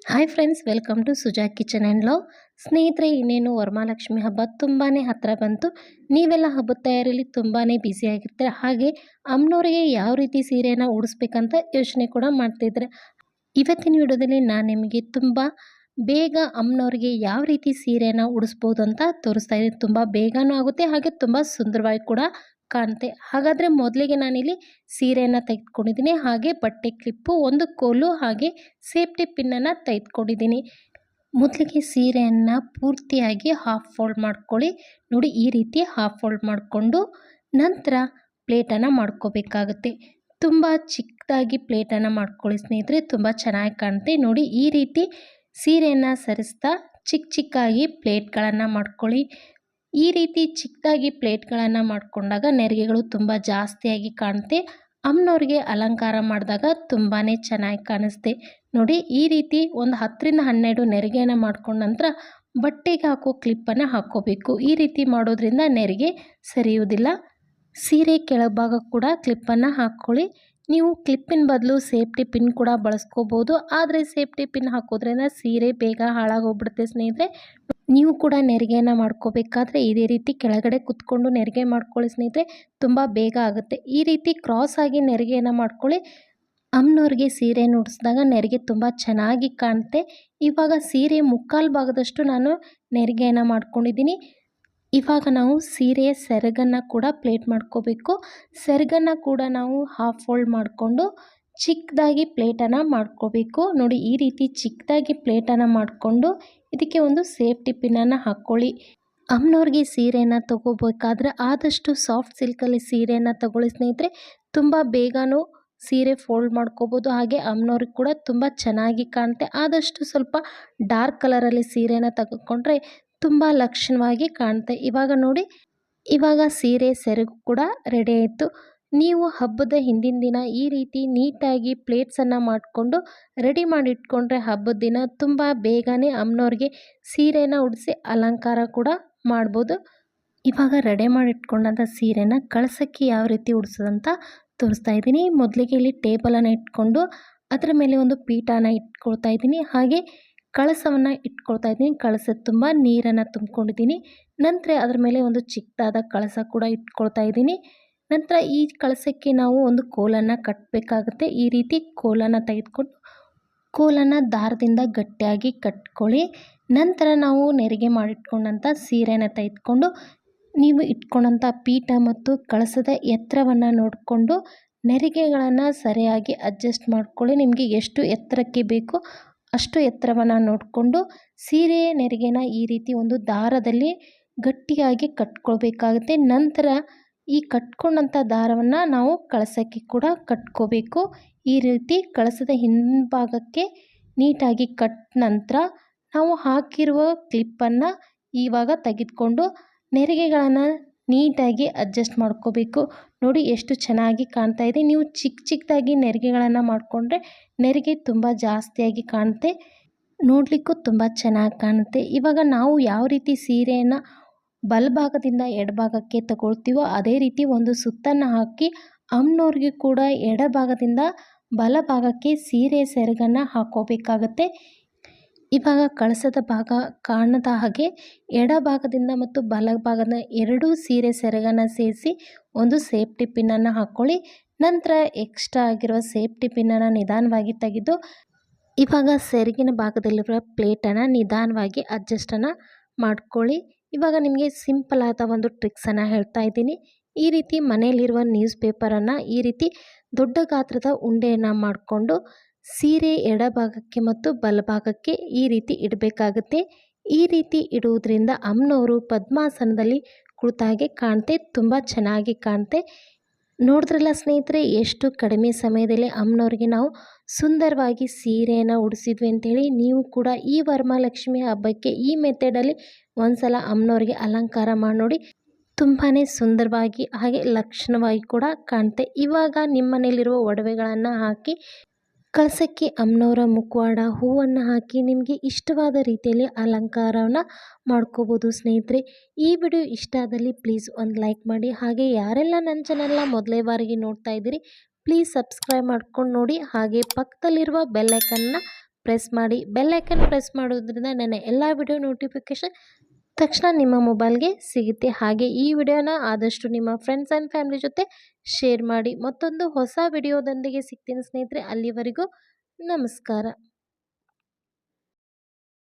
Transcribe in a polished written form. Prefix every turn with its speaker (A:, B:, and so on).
A: Hi friends, welcome to Suja kitchen and love. ಸ್ನೇಹಿತರೆ, ಇನ್ನೇನು ವರಮಹಾಲಕ್ಷ್ಮಿ ಹಬ್ಬ ತುಂಬಾ ಹತ್ತಿರ ಬಂತು. ನೀವೆಲ್ಲ ಹಬ್ಬದ ತಯಾರಿಯಲ್ಲಿ ತುಂಬಾ ಬ್ಯುಸಿಯಾಗಿರ್ತೀರ. ಹಾಗೆ ಅಮ್ಮನವರಿಗೆ ಯಾವ ರೀತಿ ಸೀರೆಯನ್ನು ಉಡಿಸ್ಬೇಕಂತ ಯೋಚನೆ ಕೂಡ ಮಾಡ್ತಿದ್ರೆ. ಇವತ್ತಿನ ವಿಡಿಯೋದಲ್ಲಿ ನಾನು ನಿಮಗೆ ತುಂಬ ಬೇಗ ಅಮ್ಮನವ್ರಿಗೆ ಯಾವ ರೀತಿ ಸೀರೆಯನ್ನು ಉಡಿಸ್ಬೋದು ಅಂತ ತೋರಿಸ್ತಾ ಇದ್ದೀನಿ. ತುಂಬ ಬೇಗನೂ ಆಗುತ್ತೆ, ಹಾಗೆ ತುಂಬ ಸುಂದರವಾಗಿ ಕೂಡ ಕಾಣುತ್ತೆ. ಹಾಗಾದರೆ ಮೊದಲಿಗೆ ನಾನಿಲ್ಲಿ ಸೀರೆಯನ್ನು ತೆಗೆದುಕೊಂಡಿದ್ದೀನಿ. ಹಾಗೆ ಬಟ್ಟೆ ಕ್ಲಿಪ್ಪು, ಒಂದು ಕೋಲು, ಹಾಗೆ ಸೇಫ್ಟಿ ಪಿನ್ನನ್ನು ತೆಗೆದುಕೊಂಡಿದ್ದೀನಿ. ಮೊದಲಿಗೆ ಸೀರೆಯನ್ನು ಪೂರ್ತಿಯಾಗಿ ಹಾಫ್ ಫೋಲ್ಡ್ ಮಾಡ್ಕೊಳ್ಳಿ. ನೋಡಿ, ಈ ರೀತಿ ಹಾಫ್ ಫೋಲ್ಡ್ ಮಾಡಿಕೊಂಡು ನಂತರ ಪ್ಲೇಟನ್ನು ಮಾಡ್ಕೋಬೇಕಾಗುತ್ತೆ. ತುಂಬ ಚಿಕ್ಕದಾಗಿ ಪ್ಲೇಟನ್ನು ಮಾಡ್ಕೊಳ್ಳಿ ಸ್ನೇಹಿತರೆ, ತುಂಬ ಚೆನ್ನಾಗಿ ಕಾಣುತ್ತೆ. ನೋಡಿ, ಈ ರೀತಿ ಸೀರೆಯನ್ನು ಸರಿಸ್ತಾ ಚಿಕ್ಕಾಗಿ ಪ್ಲೇಟ್ಗಳನ್ನು ಮಾಡ್ಕೊಳ್ಳಿ. ಈ ರೀತಿ ಚಿಕ್ಕದಾಗಿ ಪ್ಲೇಟ್ಗಳನ್ನು ಮಾಡಿಕೊಂಡಾಗ ನೆರಿಗೆಗಳು ತುಂಬ ಜಾಸ್ತಿಯಾಗಿ ಕಾಣುತ್ತೆ. ಅಮ್ಮನವ್ರಿಗೆ ಅಲಂಕಾರ ಮಾಡಿದಾಗ ತುಂಬಾ ಚೆನ್ನಾಗಿ ಕಾಣಿಸುತ್ತೆ. ನೋಡಿ, ಈ ರೀತಿ ಒಂದು 10ರಿಂದ 12 ನೆರಿಗೆಯನ್ನು ಮಾಡ್ಕೊಂಡ ನಂತರ ಬಟ್ಟೆಗೆ ಹಾಕೋ ಕ್ಲಿಪ್ಪನ್ನು ಹಾಕ್ಕೋಬೇಕು. ಈ ರೀತಿ ಮಾಡೋದ್ರಿಂದ ನೆರಿಗೆ ಸರಿಯುವುದಿಲ್ಲ. ಸೀರೆ ಕೆಳಭಾಗ ಕೂಡ ಕ್ಲಿಪ್ಪನ್ನು ಹಾಕ್ಕೊಳ್ಳಿ. ನೀವು ಕ್ಲಿಪ್ಪಿನ ಬದಲು ಸೇಫ್ಟಿ ಪಿನ್ ಕೂಡ ಬಳಸ್ಕೋಬೋದು. ಆದರೆ ಸೇಫ್ಟಿ ಪಿನ್ ಹಾಕೋದ್ರಿಂದ ಸೀರೆ ಬೇಗ ಹಾಳಾಗೋಗ್ಬಿಡುತ್ತೆ ಸ್ನೇಹಿತರೆ. ನೀವು ಕೂಡ ನೆರಿಗೆಯನ್ನು ಮಾಡ್ಕೋಬೇಕಾದ್ರೆ ಇದೇ ರೀತಿ ಕೆಳಗಡೆ ಕುತ್ಕೊಂಡು ನೆರಿಗೆ ಮಾಡ್ಕೊಳ್ಳಿ ಸ್ನೇಹಿತರೆ, ತುಂಬ ಬೇಗ ಆಗುತ್ತೆ. ಈ ರೀತಿ ಕ್ರಾಸ್ ಆಗಿ ನೆರಿಗೆಯನ್ನು ಮಾಡ್ಕೊಳ್ಳಿ. ಅಮ್ಮನವ್ರಿಗೆ ಸೀರೆ ಉಡಿಸಿದಾಗ ನೆರಿಗೆ ತುಂಬ ಚೆನ್ನಾಗಿ ಕಾಣುತ್ತೆ. ಇವಾಗ ಸೀರೆ ಮುಕ್ಕಾಲು ಭಾಗದಷ್ಟು ನಾನು ನೆರಿಗೆಯನ್ನು ಮಾಡ್ಕೊಂಡಿದ್ದೀನಿ. ಇವಾಗ ನಾವು ಸೀರೆಯ ಸೆರಗನ್ನು ಕೂಡ ಪ್ಲೇಟ್ ಮಾಡ್ಕೋಬೇಕು. ಸೆರಗನ್ನು ಕೂಡ ನಾವು ಹಾಫ್ ಫೋಲ್ಡ್ ಮಾಡಿಕೊಂಡು ಚಿಕ್ಕದಾಗಿ ಪ್ಲೇಟನ್ನು ಮಾಡ್ಕೋಬೇಕು. ನೋಡಿ, ಈ ರೀತಿ ಚಿಕ್ಕದಾಗಿ ಪ್ಲೇಟನ್ನು ಮಾಡಿಕೊಂಡು ಇದಕ್ಕೆ ಒಂದು ಸೇಫ್ಟಿ ಪಿನ್ನನ್ನು ಹಾಕ್ಕೊಳ್ಳಿ. ಅಮ್ಮನವ್ರಿಗೆ ಸೀರೆಯನ್ನು ತೊಗೋಬೇಕಾದ್ರೆ ಆದಷ್ಟು ಸಾಫ್ಟ್ ಸಿಲ್ಕಲ್ಲಿ ಸೀರೆಯನ್ನು ತಗೊಳ್ಳಿ ಸ್ನೇಹಿತರೆ. ತುಂಬ ಬೇಗನೂ ಸೀರೆ ಫೋಲ್ಡ್ ಮಾಡ್ಕೋಬೋದು. ಹಾಗೆ ಅಮ್ಮನವ್ರಿಗೆ ಕೂಡ ತುಂಬ ಚೆನ್ನಾಗಿ ಕಾಣುತ್ತೆ. ಆದಷ್ಟು ಸ್ವಲ್ಪ ಡಾರ್ಕ್ ಕಲರಲ್ಲಿ ಸೀರೆಯನ್ನು ತೆಗೆದುಕೊಂಡ್ರೆ ತುಂಬ ಲಕ್ಷಣವಾಗಿ ಕಾಣುತ್ತೆ. ಇವಾಗ ನೋಡಿ, ಇವಾಗ ಸೀರೆ ಸೆರಗು ಕೂಡ ರೆಡಿ ಆಯಿತು. ನೀವು ಹಬ್ಬದ ಹಿಂದಿನ ದಿನ ಈ ರೀತಿ ನೀಟಾಗಿ ಪ್ಲೇಟ್ಸನ್ನು ಮಾಡಿಕೊಂಡು ರೆಡಿ ಮಾಡಿ ಇಟ್ಕೊಂಡ್ರೆ ಹಬ್ಬದ ದಿನ ತುಂಬ ಬೇಗನೆ ಅಮ್ಮನವ್ರಿಗೆ ಸೀರೆನ ಉಡಿಸಿ ಅಲಂಕಾರ ಕೂಡ ಮಾಡ್ಬೋದು. ಇವಾಗ ರೆಡಿ ಮಾಡಿ ಇಟ್ಕೊಂಡಂಥ ಸೀರೆನ ಕಳಸಕ್ಕೆ ಯಾವ ರೀತಿ ಉಡಿಸೋದಂತ ತೋರಿಸ್ತಾ ಇದ್ದೀನಿ. ಮೊದಲಿಗೆ ಇಲ್ಲಿ ಟೇಬಲನ್ನು ಇಟ್ಕೊಂಡು ಅದರ ಮೇಲೆ ಒಂದು ಪೀಠನ ಇಟ್ಕೊಳ್ತಾ ಇದ್ದೀನಿ. ಹಾಗೆ ಕಳಸವನ್ನು ಇಟ್ಕೊಳ್ತಾ ಇದ್ದೀನಿ. ಕಳಸದ ತುಂಬ ನೀರನ್ನು ತುಂಬ್ಕೊಂಡಿದ್ದೀನಿ. ನಂತರ ಅದರ ಮೇಲೆ ಒಂದು ಚಿಕ್ಕದಾದ ಕಳಸ ಕೂಡ ಇಟ್ಕೊಳ್ತಾ ಇದ್ದೀನಿ. ನಂತರ ಈ ಕಳಸಕ್ಕೆ ನಾವು ಒಂದು ಕೋಲನ್ನು ಕಟ್ಟಬೇಕಾಗುತ್ತೆ. ಈ ರೀತಿ ಕೋಲನ್ನು ತೆಗೆದುಕೊಂಡು ಕೋಲನ್ನು ದಾರದಿಂದ ಗಟ್ಟಿಯಾಗಿ ಕಟ್ಕೊಳ್ಳಿ. ನಂತರ ನಾವು ನೆರಿಗೆ ಮಾಡಿಟ್ಕೊಂಡಂಥ ಸೀರೆನ ತೆಗೆದುಕೊಂಡು ನೀವು ಇಟ್ಕೊಂಡಂಥ ಪೀಠ ಮತ್ತು ಕಳಸದ ಎತ್ತರವನ್ನು ನೋಡಿಕೊಂಡು ನೆರಿಗೆಗಳನ್ನು ಸರಿಯಾಗಿ ಅಡ್ಜಸ್ಟ್ ಮಾಡ್ಕೊಳ್ಳಿ. ನಿಮಗೆ ಎಷ್ಟು ಎತ್ತರಕ್ಕೆ ಬೇಕೋ ಅಷ್ಟು ಎತ್ತರವನ್ನು ನೋಡಿಕೊಂಡು ಸೀರೆಯ ನೆರಿಗೆನ ಈ ರೀತಿ ಒಂದು ದಾರದಲ್ಲಿ ಗಟ್ಟಿಯಾಗಿ ಕಟ್ಕೊಳ್ಬೇಕಾಗುತ್ತೆ. ನಂತರ ಈ ಕಟ್ಕೊಂಡಂಥ ದಾರವನ್ನು ನಾವು ಕಳಸಕ್ಕೆ ಕೂಡ ಕಟ್ಕೋಬೇಕು. ಈ ರೀತಿ ಕಳಸದ ಹಿಂಭಾಗಕ್ಕೆ ನೀಟಾಗಿ ಕಟ್ಟ ನಂತರ ನಾವು ಹಾಕಿರುವ ಕ್ಲಿಪ್ಪನ್ನು ಇವಾಗ ತೆಗೆದುಕೊಂಡು ನೆರಿಗೆಗಳನ್ನು ನೀಟಾಗಿ ಅಡ್ಜಸ್ಟ್ ಮಾಡ್ಕೋಬೇಕು. ನೋಡಿ, ಎಷ್ಟು ಚೆನ್ನಾಗಿ ಕಾಣ್ತಾ ಇದೆ. ನೀವು ಚಿಕ್ಕದಾಗಿ ನೆರಿಗೆಗಳನ್ನು ಮಾಡಿಕೊಂಡ್ರೆ ನೆರಿಗೆ ತುಂಬ ಜಾಸ್ತಿಯಾಗಿ ಕಾಣುತ್ತೆ, ನೋಡಲಿಕ್ಕೂ ತುಂಬ ಚೆನ್ನಾಗಿ ಕಾಣುತ್ತೆ. ಇವಾಗ ನಾವು ಯಾವ ರೀತಿ ಸೀರೆಯನ್ನು ಬಲಭಾಗದಿಂದ ಎಡಭಾಗಕ್ಕೆ ತಗೊಳ್ತೀವೋ ಅದೇ ರೀತಿ ಒಂದು ಸುತ್ತನ್ನು ಹಾಕಿ ಅಮ್ಮನವ್ರಿಗೆ ಕೂಡ ಎಡಭಾಗದಿಂದ ಬಲಭಾಗಕ್ಕೆ ಸೀರೆ ಸೆರಗನ್ನು ಹಾಕೋಬೇಕಾಗತ್ತೆ. ಇವಾಗ ಕಳಸದ ಭಾಗ ಕಾಣದ ಹಾಗೆ ಎಡಭಾಗದಿಂದ ಮತ್ತು ಬಲಭಾಗದ ಎರಡೂ ಸೀರೆ ಸೆರಗನ್ನು ಸೇರಿಸಿ ಒಂದು ಸೇಫ್ಟಿ ಪಿನ್ನನ್ನು ಹಾಕ್ಕೊಳ್ಳಿ. ನಂತರ ಎಕ್ಸ್ಟ್ರಾ ಆಗಿರುವ ಸೇಫ್ಟಿ ಪಿನ್ನನ್ನು ನಿಧಾನವಾಗಿ ತೆಗೆದು ಇವಾಗ ಸೆರಗಿನ ಭಾಗದಲ್ಲಿರುವ ಪ್ಲೇಟನ್ನು ನಿಧಾನವಾಗಿ ಅಡ್ಜಸ್ಟನ್ನು ಮಾಡ್ಕೊಳ್ಳಿ. ಇವಾಗ ನಿಮಗೆ ಸಿಂಪಲ್ ಆದ ಒಂದು ಟ್ರಿಕ್ಸನ್ನು ಹೇಳ್ತಾ ಇದ್ದೀನಿ. ಈ ರೀತಿ ಮನೆಯಲ್ಲಿರುವ ನ್ಯೂಸ್ ಪೇಪರನ್ನು ಈ ರೀತಿ ದೊಡ್ಡ ಗಾತ್ರದ ಉಂಡೆಯನ್ನು ಮಾಡಿಕೊಂಡು ಸೀರೆ ಎಡಭಾಗಕ್ಕೆ ಮತ್ತು ಬಲಭಾಗಕ್ಕೆ ಈ ರೀತಿ ಇಡಬೇಕಾಗುತ್ತೆ. ಈ ರೀತಿ ಇಡುವುದರಿಂದ ಅಮ್ಮನವರು ಪದ್ಮಾಸನದಲ್ಲಿ ಕುಳಿತಾಗೆ ಕಾಣುತ್ತೆ, ತುಂಬ ಚೆನ್ನಾಗಿ ಕಾಣುತ್ತೆ. ನೋಡಿದ್ರಲ್ಲ ಸ್ನೇಹಿತರೆ, ಎಷ್ಟು ಕಡಿಮೆ ಸಮಯದಲ್ಲಿ ಅಮ್ಮನವ್ರಿಗೆ ನಾವು ಸುಂದರವಾಗಿ ಸೀರೆಯನ್ನು ಉಡಿಸಿದ್ವಿ ಅಂತೇಳಿ. ನೀವು ಕೂಡ ಈ ವರಮಹಾಲಕ್ಷ್ಮಿ ಹಬ್ಬಕ್ಕೆ ಈ ಮೆಥಡಲ್ಲಿ ಒಂದ್ಸಲ ಅಮ್ಮನವ್ರಿಗೆ ಅಲಂಕಾರ ಮಾಡಿ ನೋಡಿ, ತುಂಬಾ ಸುಂದರವಾಗಿ ಹಾಗೆ ಲಕ್ಷಣವಾಗಿ ಕೂಡ ಕಾಣುತ್ತೆ. ಇವಾಗ ನಿಮ್ಮ ಮನೆಯಲ್ಲಿರುವ ಒಡವೆಗಳನ್ನು ಹಾಕಿ ಕಳಸಕ್ಕೆ ಅಮ್ಮನವರ ಮುಖವಾಡ ಹೂವನ್ನು ಹಾಕಿ ನಿಮಗೆ ಇಷ್ಟವಾದ ರೀತಿಯಲ್ಲಿ ಅಲಂಕಾರವನ್ನು ಮಾಡ್ಕೋಬೋದು ಸ್ನೇಹಿತರೆ. ಈ ವಿಡಿಯೋ ಇಷ್ಟ ಆದಲ್ಲಿ ಪ್ಲೀಸ್ ಒಂದು ಲೈಕ್ ಮಾಡಿ. ಹಾಗೆ ಯಾರೆಲ್ಲ ನನ್ನ ಚಾನಲ್ನ ಮೊದಲೇ ಬಾರಿಗೆ ನೋಡ್ತಾ ಇದ್ದೀರಿ ಪ್ಲೀಸ್ ಸಬ್ಸ್ಕ್ರೈಬ್ ಮಾಡ್ಕೊಂಡು ನೋಡಿ. ಹಾಗೆ ಪಕ್ಕದಲ್ಲಿರುವ ಬೆಲ್ ಐಕನ್ನ ಪ್ರೆಸ್ ಮಾಡಿ. ಬೆಲ್ ಐಕನ್ ಪ್ರೆಸ್ ಮಾಡೋದ್ರಿಂದ ನನ್ನ ಎಲ್ಲ ವಿಡಿಯೋ ನೋಟಿಫಿಕೇಷನ್ ತಕ್ಷಣ ನಿಮ್ಮ ಮೊಬೈಲ್ಗೆ ಸಿಗುತ್ತೆ. ಹಾಗೆ ಈ ವಿಡಿಯೋನ ಆದಷ್ಟು ನಿಮ್ಮ ಫ್ರೆಂಡ್ಸ್ ಆ್ಯಂಡ್ ಫ್ಯಾಮಿಲಿ ಜೊತೆ ಶೇರ್ ಮಾಡಿ. ಮತ್ತೊಂದು ಹೊಸ ವಿಡಿಯೋದೊಂದಿಗೆ ಸಿಗ್ತೀನಿ ಸ್ನೇಹಿತರೆ. ಅಲ್ಲಿವರೆಗೂ ನಮಸ್ಕಾರ.